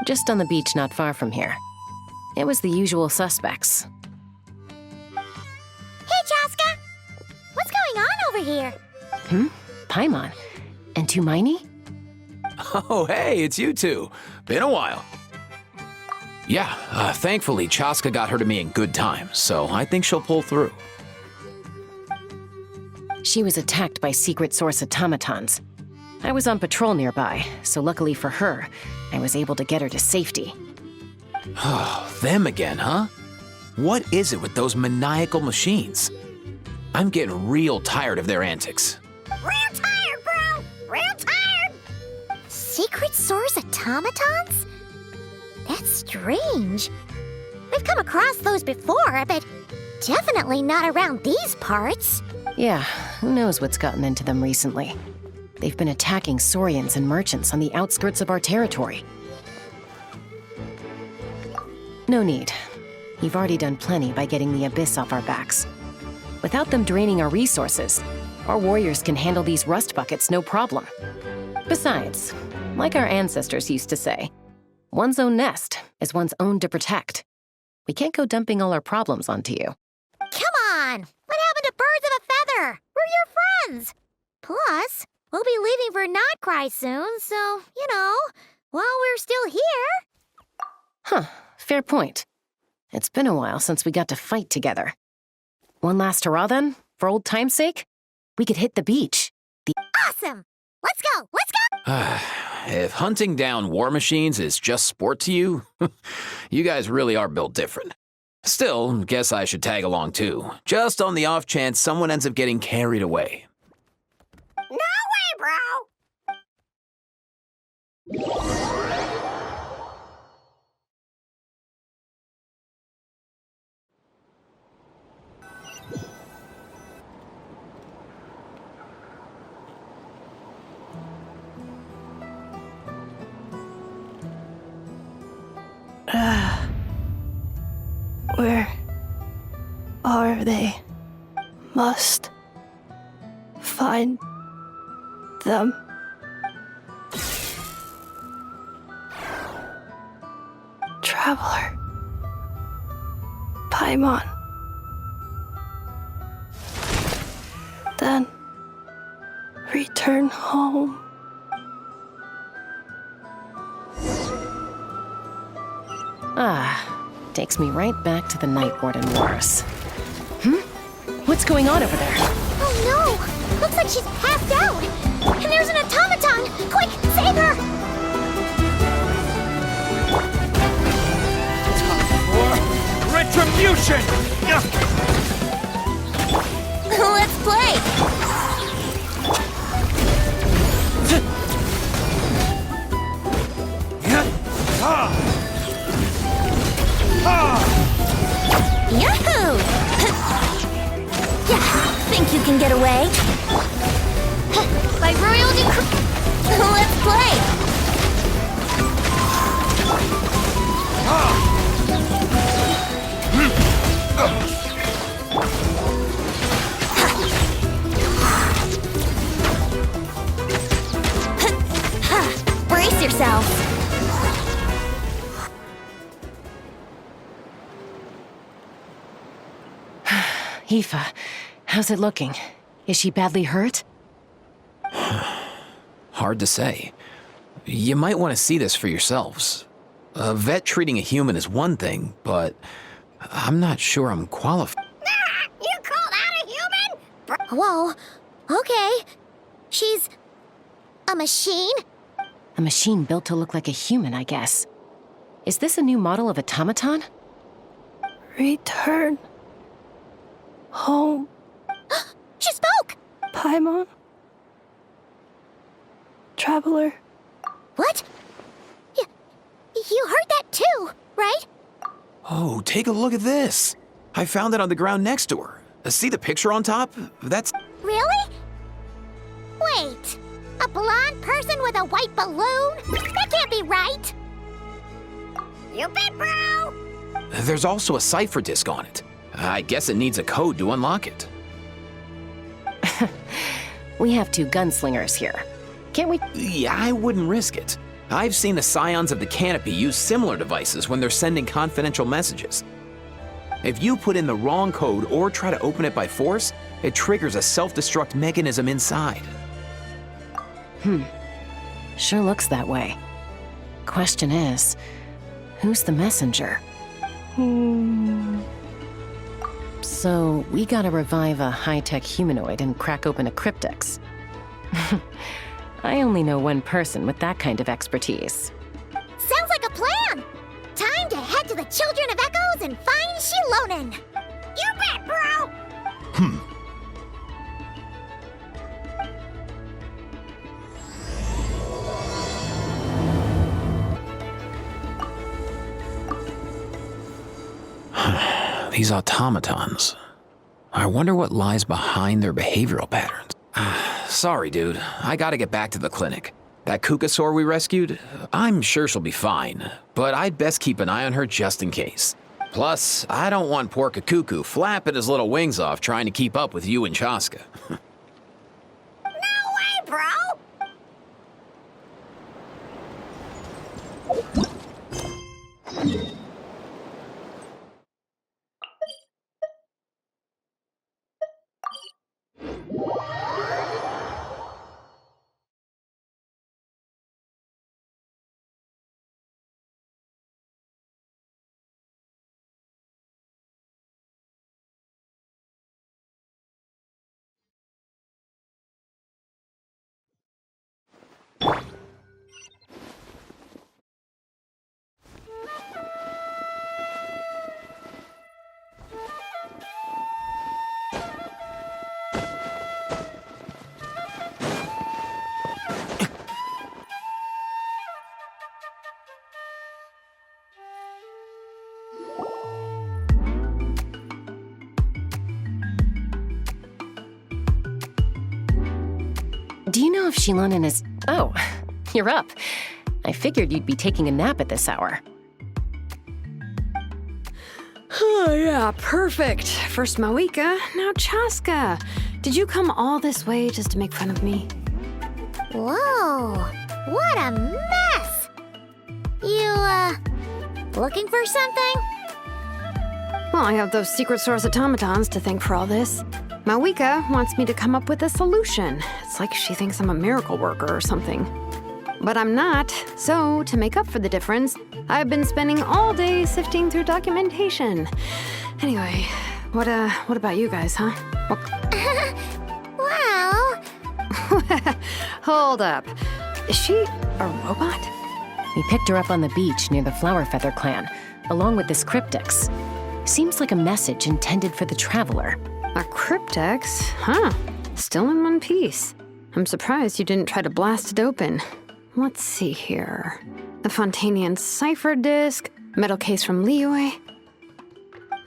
Just on the beach not far from here. It was the usual suspects. Hey, Chaska! What's going on over here? Paimon. And Tumaini? Oh, hey, it's you two. Been a while. Yeah, thankfully, Chaska got her to me in good time, so I think she'll pull through. She was attacked by secret source automatons. I was on patrol nearby, so luckily for her, I was able to get her to safety. Oh, them again, huh? What is it with those maniacal machines? I'm getting real tired of their antics. Real tired, bro! Real tired! Secret source automatons? That's strange. We've come across those before, but definitely not around these parts. Yeah, who knows what's gotten into them recently. They've been attacking Saurians and merchants on the outskirts of our territory. No need. You've already done plenty by getting the Abyss off our backs. Without them draining our resources, our warriors can handle these rust buckets no problem. Besides, like our ancestors used to say, one's own nest is one's own to protect. We can't go dumping all our problems onto you. Come on! What happened to birds of a feather? We're your friends! Plus, we'll be leaving for Notcry soon, so, while we're still here... Huh, fair point. It's been a while since we got to fight together. One last hurrah then, for old time's sake? We could hit the beach. Awesome! Let's go! Let's go! If hunting down war machines is just sport to you, you guys really are built different. Still, guess I should tag along too, just on the off chance someone ends up getting carried away. No way, bro! Where are they? Must find them. Traveler. Paimon. Then return home. Takes me right back to the Night Warden Wars. What's going on over there? Oh no! Looks like she's passed out! And there's an automaton! Quick, save her! For retribution! Let's play! Yahoo! Yeah, think you can get away? By royal decree... Let's play! Brace yourself! Aoife, how's it looking? Is she badly hurt? Hard to say. You might want to see this for yourselves. A vet treating a human is one thing, but I'm not sure I'm qualified. You called out a human? Whoa, okay. She's... a machine? A machine built to look like a human, I guess. Is this a new model of automaton? Return home. She spoke! Paimon. Traveler. What? You heard that too, right? Oh, take a look at this. I found it on the ground next to her. See the picture on top? That's... Really? Wait, a blonde person with a white balloon? That can't be right. You bet, bro! There's also a cipher disk on it. I guess it needs a code to unlock it. We have 2 gunslingers here. Can't we? Yeah, I wouldn't risk it. I've seen the Scions of the Canopy use similar devices when they're sending confidential messages. If you put in the wrong code or try to open it by force, it triggers a self-destruct mechanism inside. Sure looks that way. Question is, who's the messenger? So, we gotta revive a high-tech humanoid and crack open a cryptex. I only know one person with that kind of expertise. Sounds like a plan! Time to head to the Children of Echoes and find Shilonen! You bet, bro! These automatons. I wonder what lies behind their behavioral patterns. Sorry, dude. I gotta get back to the clinic. That Kukasaur we rescued, I'm sure she'll be fine, but I'd best keep an eye on her just in case. Plus, I don't want poor Kakuku flapping his little wings off trying to keep up with you and Chaska. No way, bro! Do you know if Shilonen is... Oh, you're up. I figured you'd be taking a nap at this hour. Oh, yeah, perfect. First Mawika, now Chaska. Did you come all this way just to make fun of me? Whoa, what a mess! You, looking for something? Well, I have those secret source automatons to thank for all this. Mawika wants me to come up with a solution. It's like she thinks I'm a miracle worker or something. But I'm not, so to make up for the difference, I've been spending all day sifting through documentation. Anyway, what about you guys, huh? Well... Hold up. Is she a robot? We picked her up on the beach near the Flower Feather clan, along with this cryptex. Seems like a message intended for the Traveler. A cryptex? Huh. Still in one piece. I'm surprised you didn't try to blast it open. Let's see here. A Fontanian cipher disk, metal case from Liyue.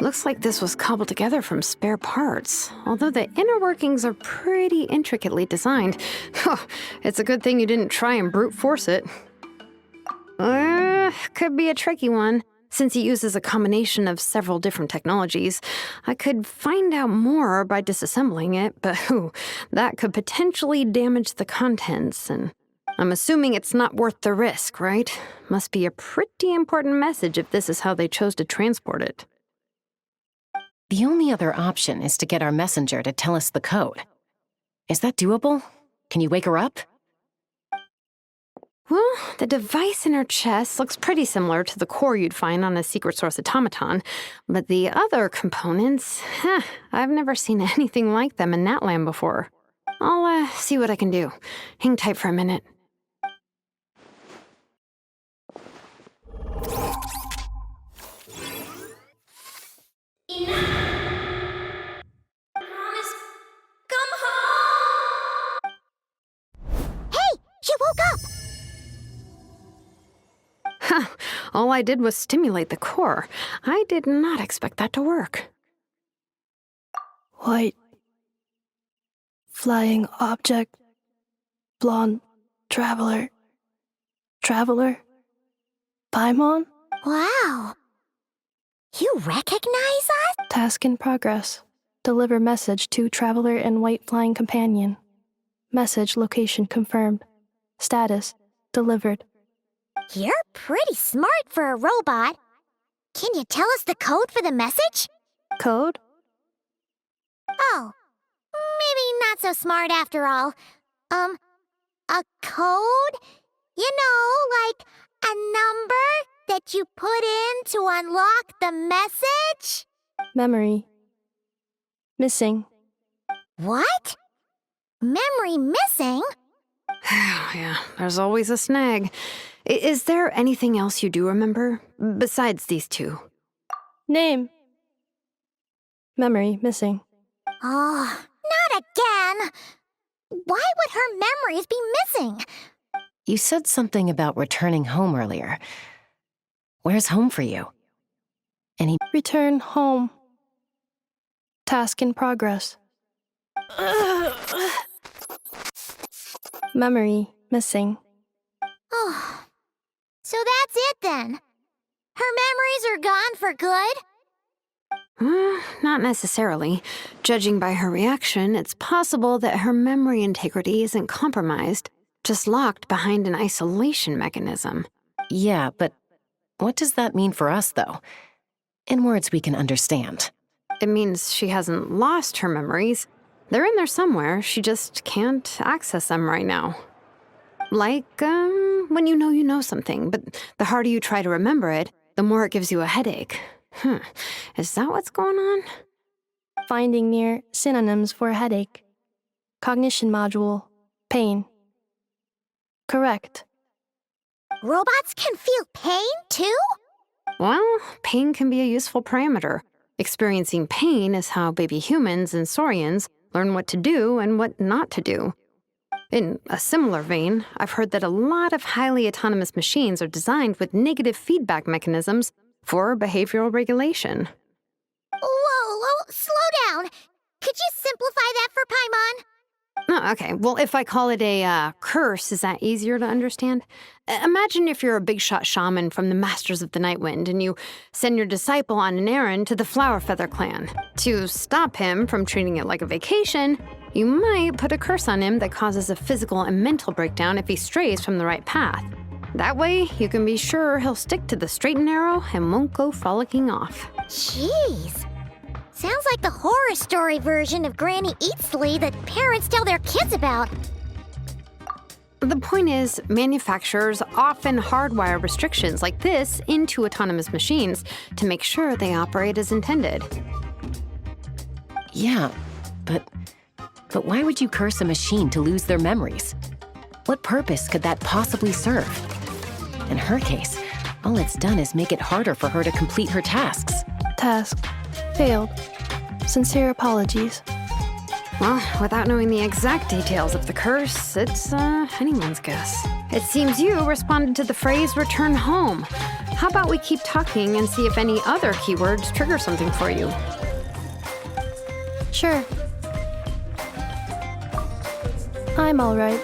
Looks like this was cobbled together from spare parts, although the inner workings are pretty intricately designed. It's a good thing you didn't try and brute force it. Could be a tricky one. Since he uses a combination of several different technologies, I could find out more by disassembling it, but that could potentially damage the contents, and I'm assuming it's not worth the risk, right? Must be a pretty important message if this is how they chose to transport it. The only other option is to get our messenger to tell us the code. Is that doable? Can you wake her up? Well, the device in her chest looks pretty similar to the core you'd find on a secret source automaton, but the other components, I've never seen anything like them in Natlan before. I'll see what I can do. Hang tight for a minute. She woke up! All I did was stimulate the core. I did not expect that to work. White. Flying object. Blonde. Traveler. Traveler. Paimon? Wow. You recognize us? Task in progress. Deliver message to Traveler and White Flying Companion. Message location confirmed. Status delivered. You're pretty smart for a robot. Can you tell us the code for the message? Code? Oh, maybe not so smart after all. A code? You know, like a number that you put in to unlock the message? Memory. Missing. What? Memory missing? Yeah, there's always a snag. Is there anything else you do remember, besides these two? Name. Memory missing. Oh, not again! Why would her memories be missing? You said something about returning home earlier. Where's home for you? Return home. Task in progress. Memory missing. Oh, so that's it then. Her memories are gone for good? Not necessarily. Judging by her reaction, it's possible that her memory integrity isn't compromised, just locked behind an isolation mechanism. Yeah, but what does that mean for us, though? In words we can understand. It means she hasn't lost her memories. They're in there somewhere, she just can't access them right now. Like, when you know something, but the harder you try to remember it, the more it gives you a headache. Is that what's going on? Finding near synonyms for headache. Cognition module. Pain. Correct. Robots can feel pain, too? Well, pain can be a useful parameter. Experiencing pain is how baby humans and saurians learn what to do and what not to do. In a similar vein, I've heard that a lot of highly autonomous machines are designed with negative feedback mechanisms for behavioral regulation. Whoa, slow down. Could you simplify that for Paimon? Oh, okay. Well, if I call it a curse, is that easier to understand? Imagine if you're a big-shot shaman from the Masters of the Night Wind and you send your disciple on an errand to the Flower Feather clan. To stop him from treating it like a vacation, you might put a curse on him that causes a physical and mental breakdown if he strays from the right path. That way, you can be sure he'll stick to the straight and narrow and won't go frolicking off. Jeez. Sounds like the horror story version of Granny Eatsley that parents tell their kids about. The point is, manufacturers often hardwire restrictions like this into autonomous machines to make sure they operate as intended. Yeah, but why would you curse a machine to lose their memories? What purpose could that possibly serve? In her case, all it's done is make it harder for her to complete her tasks. Task. Failed. Sincere apologies. Well, without knowing the exact details of the curse, it's anyone's guess. It seems you responded to the phrase return home. How about we keep talking and see if any other keywords trigger something for you? Sure. I'm all right.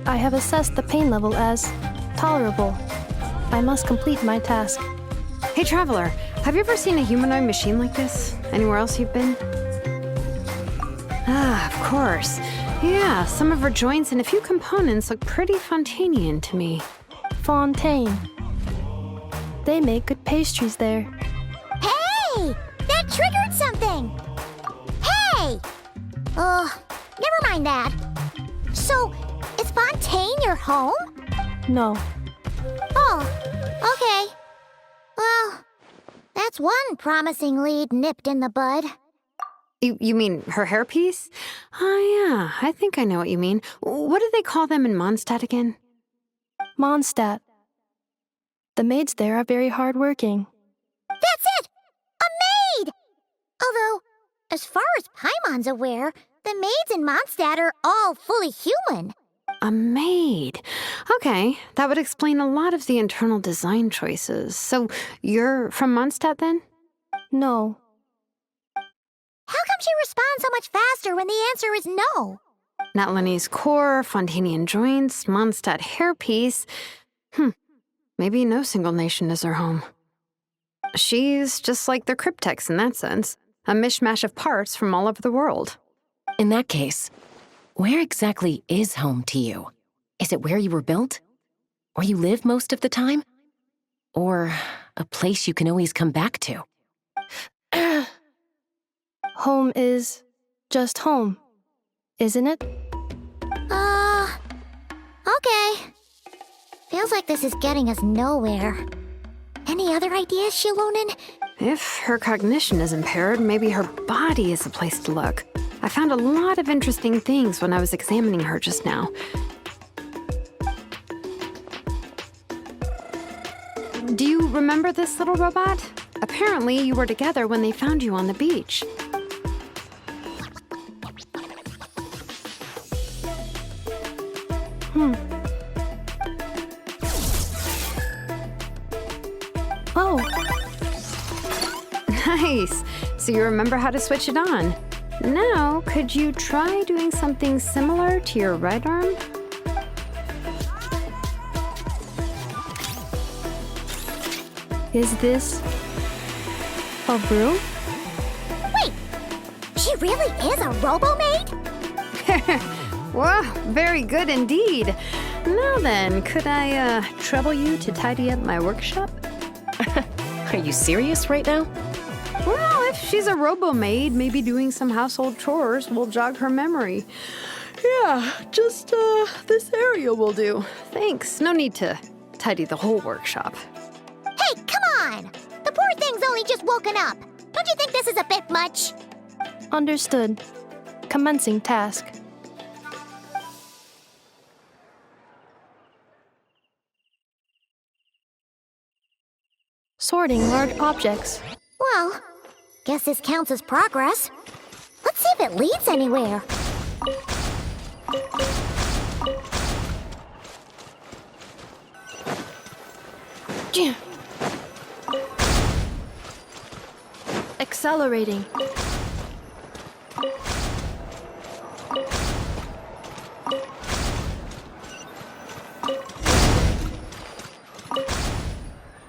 I have assessed the pain level as tolerable. I must complete my task. Hey, Traveler, have you ever seen a humanoid machine like this? Anywhere else you've been? Ah, of course. Yeah, some of her joints and a few components look pretty Fontanian to me. Fontaine. They make good pastries there. Hey! That triggered something! Hey! Never mind that. So, is Fontaine your home? No. Oh, okay. Well, that's one promising lead nipped in the bud. You mean her hairpiece? Oh, yeah, I think I know what you mean. What do they call them in Mondstadt again? Mondstadt. The maids there are very hardworking. That's it! A maid! Although, as far as Paimon's aware, the maids in Mondstadt are all fully human. A maid. Okay, that would explain a lot of the internal design choices. So, you're from Mondstadt then? No. How come she responds so much faster when the answer is no? Natlanese core, Fontanian joints, Mondstadt hairpiece. Maybe no single nation is her home. She's just like the Cryptex in that sense, a mishmash of parts from all over the world. In that case, Where exactly is home to you? Is it where you were built? Where you live most of the time? Or a place you can always come back to? Home is just home, isn't it? Okay. Feels like this is getting us nowhere. Any other ideas, Shilonen? If her cognition is impaired, maybe her body is a place to look. I found a lot of interesting things when I was examining her just now. Do you remember this little robot? Apparently, you were together when they found you on the beach. Oh, Nice. So you remember how to switch it on. Now, could you try doing something similar to your right arm? is this a broom? Wait! She really is a robo-maid? Wow, very good indeed. Now then, could I trouble you to tidy up my workshop? Are you serious right now? Well, if she's a robo-maid, maybe doing some household chores will jog her memory. Yeah, just this area will do. Thanks. No need to tidy the whole workshop. Hey, come on! The poor thing's only just woken up. Don't you think this is a bit much? Understood. Commencing task. Sorting large objects. Well, guess this counts as progress. Let's see if it leads anywhere. Accelerating.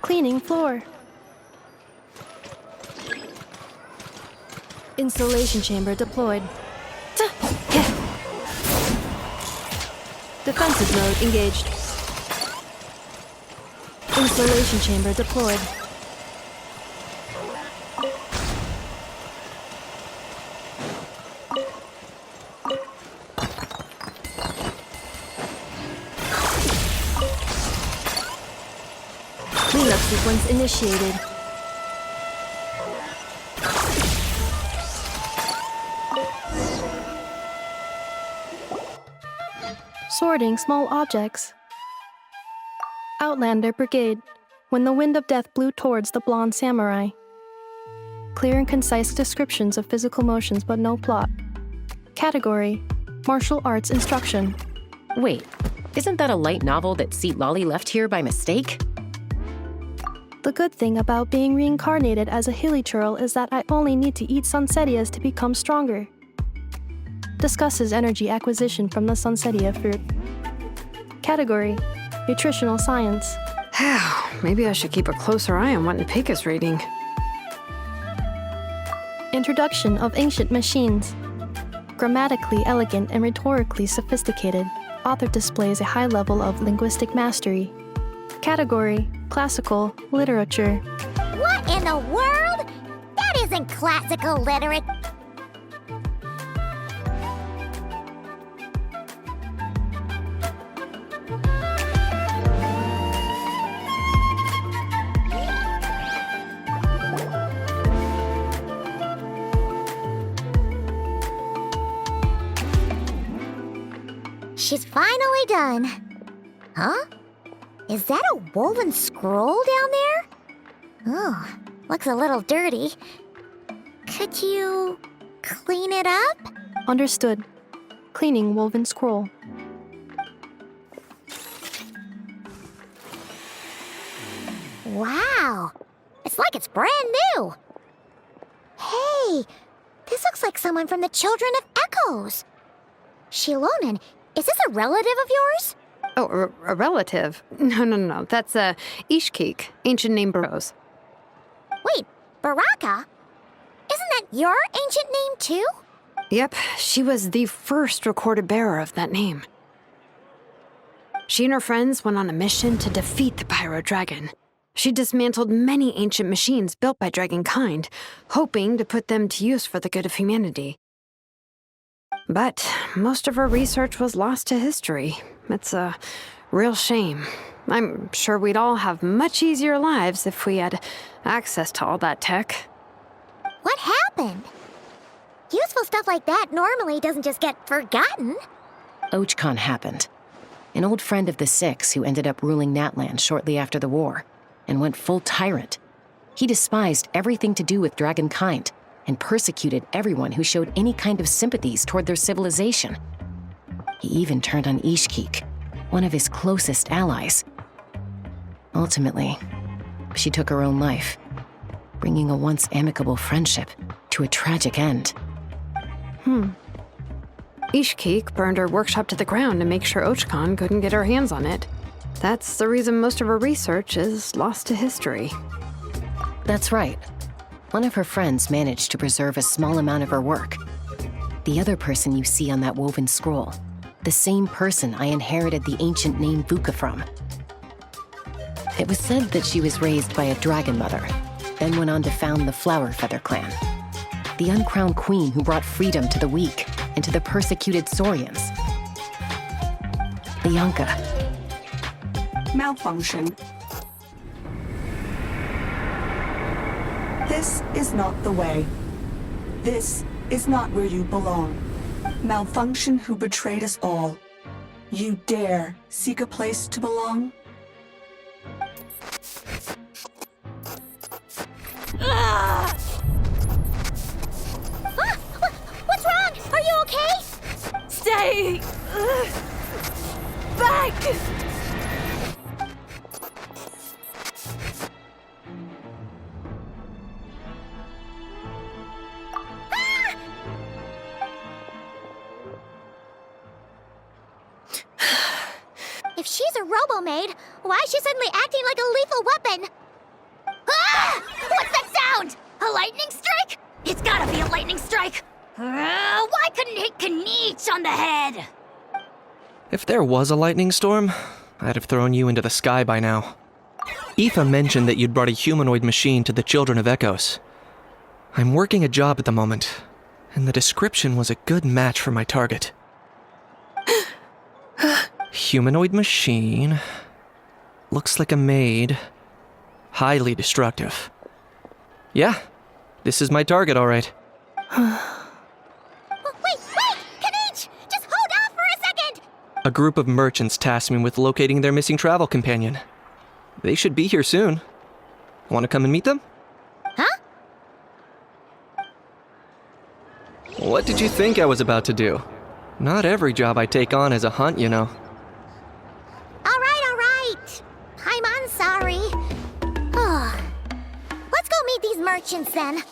Cleaning floor. Insulation chamber deployed. Defensive mode engaged. Insulation chamber deployed. Cleanup sequence initiated. Sorting small objects. Outlander Brigade. When the wind of death blew towards the blonde samurai. Clear and concise descriptions of physical motions but no plot. Category: Martial Arts Instruction. Wait, isn't that a light novel that Seat Lolly left here by mistake? The good thing about being reincarnated as a hilly churl is that I only need to eat sunsettias to become stronger. Discusses energy acquisition from the sunsettia fruit. Category: Nutritional Science. Maybe I should keep a closer eye on what Nipika's reading. Introduction of Ancient Machines. Grammatically elegant and rhetorically sophisticated, author displays a high level of linguistic mastery. Category: Classical Literature. What in the world? That isn't classical literate. She's finally done. Huh? Is that a woven scroll down there? Oh, looks a little dirty. Could you clean it up? Understood. Cleaning woven scroll. Wow, it's like it's brand new. Hey, this looks like someone from the Children of Echoes. Shilonen, is this a relative of yours? Oh, a relative? No. That's Ishkik, ancient name Burrows. Wait, Baraka? Isn't that your ancient name too? Yep, she was the first recorded bearer of that name. She and her friends went on a mission to defeat the Pyro Dragon. She dismantled many ancient machines built by dragonkind, hoping to put them to use for the good of humanity. But most of her research was lost to history. It's a real shame. I'm sure we'd all have much easier lives if we had access to all that tech. What happened? Useful stuff like that normally doesn't just get forgotten. Ochcon happened. An old friend of the Six who ended up ruling Natlan shortly after the war, and went full tyrant. He despised everything to do with dragonkind, and persecuted everyone who showed any kind of sympathies toward their civilization. He even turned on Ishkik, one of his closest allies. Ultimately, she took her own life, bringing a once amicable friendship to a tragic end. Ishkik burned her workshop to the ground to make sure Ochcon couldn't get her hands on it. That's the reason most of her research is lost to history. That's right. One of her friends managed to preserve a small amount of her work. The other person you see on that woven scroll, the same person I inherited the ancient name Vuka from. It was said that she was raised by a dragon mother, then went on to found the Flower Feather clan, the uncrowned queen who brought freedom to the weak and to the persecuted Saurians. Bianca. Malfunction. This is not the way. This is not where you belong. Malfunction who betrayed us all. You dare seek a place to belong? What's wrong? Are you okay? Stay back! If she's a robo-maid, why is she suddenly acting like a lethal weapon? Ah! What's that sound? A lightning strike? It's gotta be a lightning strike! Why couldn't it hit Kniech on the head? If there was a lightning storm, I'd have thrown you into the sky by now. Aoife mentioned that you'd brought a humanoid machine to the Children of Echoes. I'm working a job at the moment, and the description was a good match for my target. Humanoid machine. Looks like a maid. Highly destructive. Yeah, this is my target, all right. Wait! Kniech! Just hold off for a second! A group of merchants tasked me with locating their missing travel companion. They should be here soon. Want to come and meet them? Huh? What did you think I was about to do? Not every job I take on is a hunt, you know. All right. I'm sorry. Let's go meet these merchants then.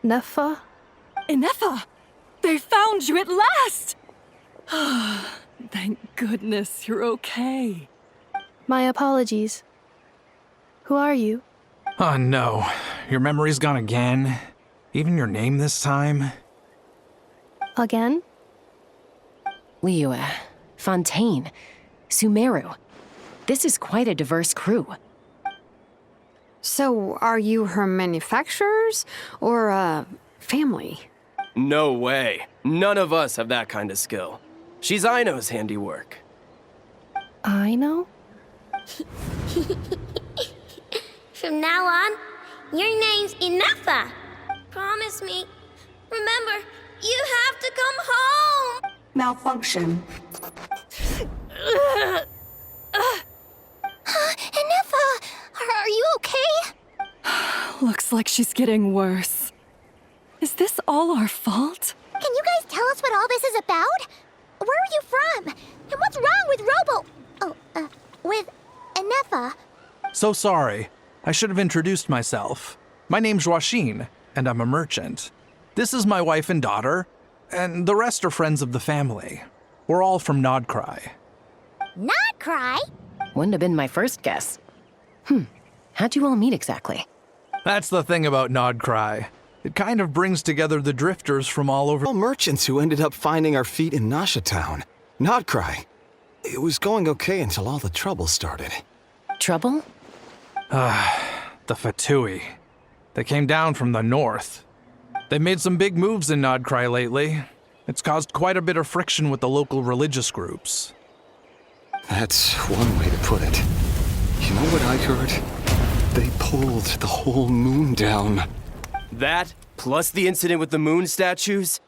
Nefa? Inefa! They found you at last! Thank goodness you're okay. My apologies. Who are you? Oh no, your memory's gone again? Even your name this time? Again? Liyue, Fontaine, Sumeru. This is quite a diverse crew. So, are you her manufacturers or family? No way. None of us have that kind of skill. She's Aino's handiwork. I know? From now on, your name's Inefa. Promise me. Remember, you have to come home. Malfunction. Inefa, are you okay? Looks like she's getting worse. Is this all our fault? Can you guys tell us what all this is about? Where are you from? And what's wrong with with Inefa? So sorry. I should have introduced myself. My name's Joachine, and I'm a merchant. This is my wife and daughter, and the rest are friends of the family. We're all from Nodcry. Not cry? Wouldn't have been my first guess. How'd you all meet exactly? That's the thing about Nodcry. It kind of brings together the drifters from all over. All merchants who ended up finding our feet in Nasha Town. Nodcry. It was going okay until all the trouble started. Trouble? The Fatui. They came down from the north. They made some big moves in Nodcry lately. It's caused quite a bit of friction with the local religious groups. That's one way to put it. You know what I heard? They pulled the whole moon down. That, plus the incident with the moon statues?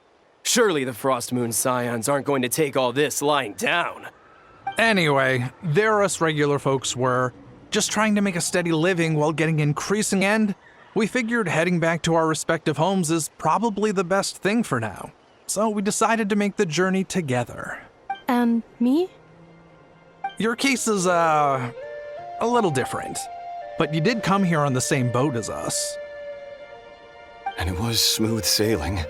Surely the Frost Moon Scions aren't going to take all this lying down. Anyway, there us regular folks were, just trying to make a steady living while getting increasing, and we figured heading back to our respective homes is probably the best thing for now. So we decided to make the journey together. And me? Your case is, a little different. But you did come here on the same boat as us. And it was smooth sailing,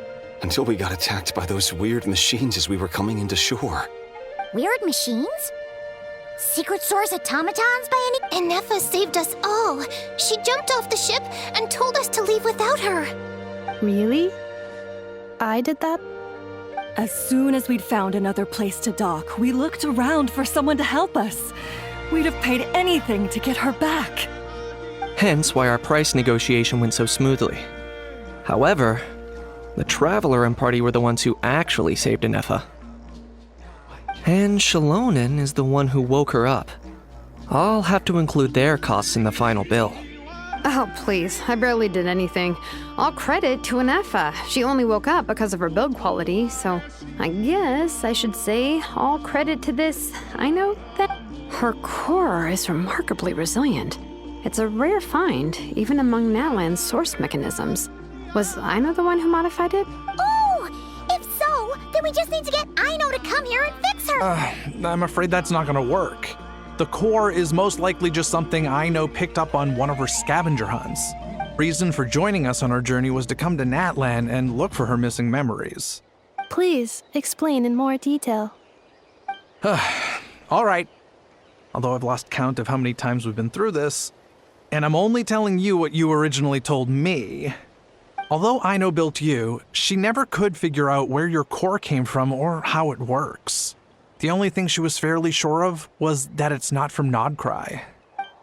until we got attacked by those weird machines as we were coming into shore. Weird machines? Secret Source automatons by any? Inefa saved us all. She jumped off the ship and told us to leave without her. Really? I did that? As soon as we'd found another place to dock, we looked around for someone to help us. We'd have paid anything to get her back. Hence why our price negotiation went so smoothly. However, the Traveler and party were the ones who actually saved Inefa. And Shalonen is the one who woke her up. I'll have to include their costs in the final bill. Oh, please. I barely did anything. All credit to Inefa. She only woke up because of her build quality, so I guess I should say all credit to this. I know that her core is remarkably resilient. It's a rare find, even among Natlan's source mechanisms. Was Aino the one who modified it? Oh! If so, then we just need to get Aino to come here and fix her! I'm afraid that's not gonna work. The core is most likely just something Aino picked up on one of her scavenger hunts. Reason for joining us on our journey was to come to Natlan and look for her missing memories. Please, explain in more detail. All right. Although I've lost count of how many times we've been through this, and I'm only telling you what you originally told me. Although Aino built you, she never could figure out where your core came from or how it works. The only thing she was fairly sure of was that it's not from Nodcry.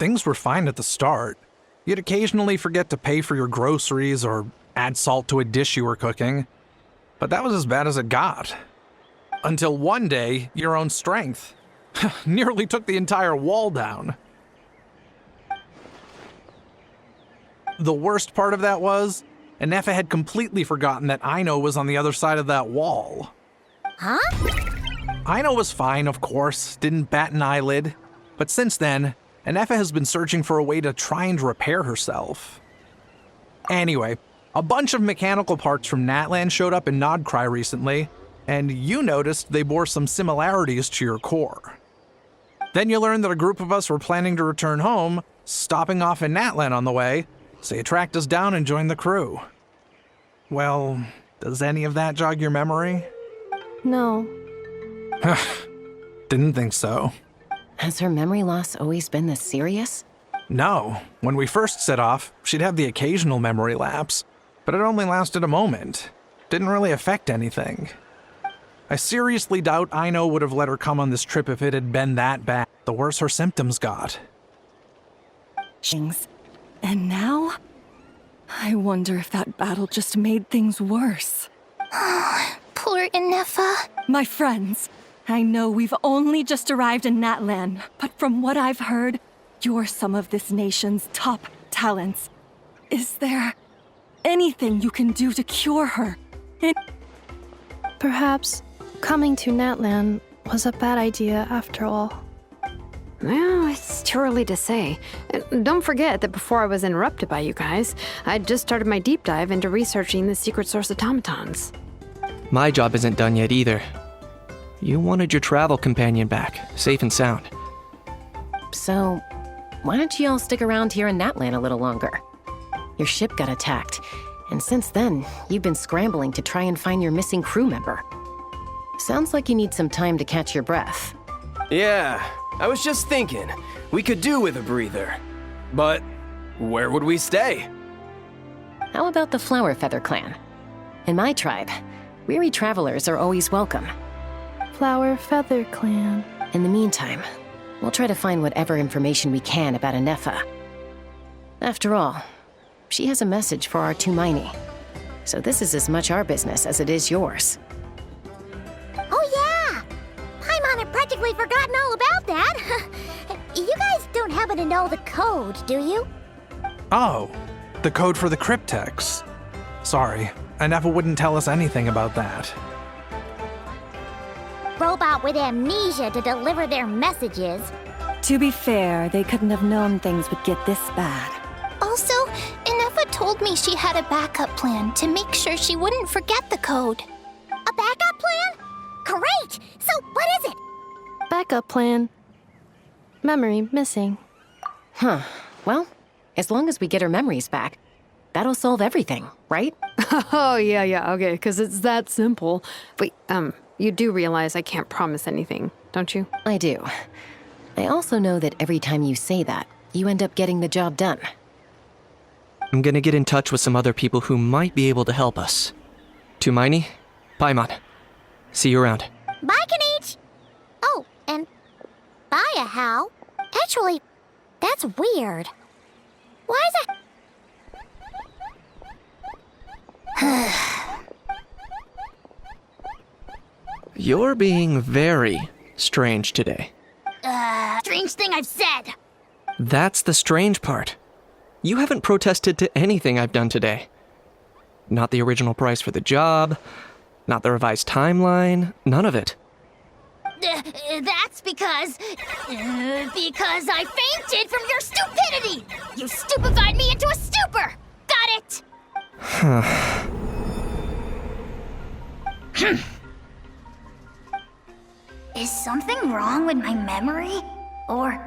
Things were fine at the start. You'd occasionally forget to pay for your groceries or add salt to a dish you were cooking. But that was as bad as it got. Until one day, your own strength nearly took the entire wall down. The worst part of that was, Inefa had completely forgotten that Aino was on the other side of that wall. Huh? Aino was fine, of course, didn't bat an eyelid. But since then, Inefa has been searching for a way to try and repair herself. Anyway, a bunch of mechanical parts from Natlan showed up in Nodcry recently, and you noticed they bore some similarities to your core. Then you learned that a group of us were planning to return home, stopping off in Natlan on the way, so you tracked us down and joined the crew. Well, does any of that jog your memory? No. Didn't think so. Has her memory loss always been this serious? No. When we first set off, she'd have the occasional memory lapse, but it only lasted a moment. Didn't really affect anything. I seriously doubt Aino would have let her come on this trip if it had been that bad. The worse her symptoms got. And now? I wonder if that battle just made things worse. Poor Inefa. My friends, I know we've only just arrived in Natlan, but from what I've heard, you're some of this nation's top talents. Is there anything you can do to cure her? Perhaps coming to Natlan was a bad idea after all. Well, it's too early to say. And don't forget that before I was interrupted by you guys, I'd just started my deep dive into researching the secret source automatons. My job isn't done yet either. You wanted your travel companion back, safe and sound. So, why don't you all stick around here in Natlan a little longer? Your ship got attacked, and since then, you've been scrambling to try and find your missing crew member. Sounds like you need some time to catch your breath. Yeah, I was just thinking, we could do with a breather. But where would we stay? How about the Flower Feather Clan? In my tribe, weary travelers are always welcome. Flower Feather Clan. In the meantime, we'll try to find whatever information we can about Anefa. After all, she has a message for our Tumaini. So this is as much our business as it is yours. Oh yeah! Paimon had practically forgotten all about that. You guys don't happen to know the code, do you? Oh, the code for the cryptex. Sorry, Anefa wouldn't tell us anything about that. Robot with amnesia to deliver their messages. To be fair, they couldn't have known things would get this bad. Also, Anefa told me she had a backup plan to make sure she wouldn't forget the code. A backup plan? Great! So what is it? Backup plan. Memory missing. Huh. Well, as long as we get her memories back, that'll solve everything, right? Oh, yeah, okay, because it's that simple. Wait, you do realize I can't promise anything, don't you? I do. I also know that every time you say that, you end up getting the job done. I'm gonna get in touch with some other people who might be able to help us. Tumaini, Paimon. See you around. Bye, Kanich! Oh, and bye, Hal. Actually, that's weird. Why is that? You're being very strange today. Strange thing I've said. That's the strange part. You haven't protested to anything I've done today. Not the original price for the job, not the revised timeline, none of it. That's because I fainted from your stupidity! You stupefied me into a stupor! Got it? Is something wrong with my memory? Or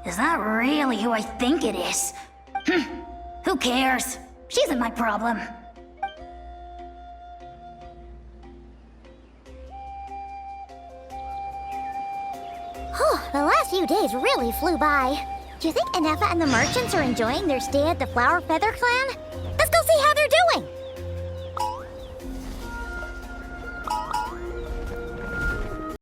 is that really who I think it is? Who cares? She isn't my problem. The last few days really flew by. Do you think Anefa and the merchants are enjoying their stay at the Flower Feather Clan?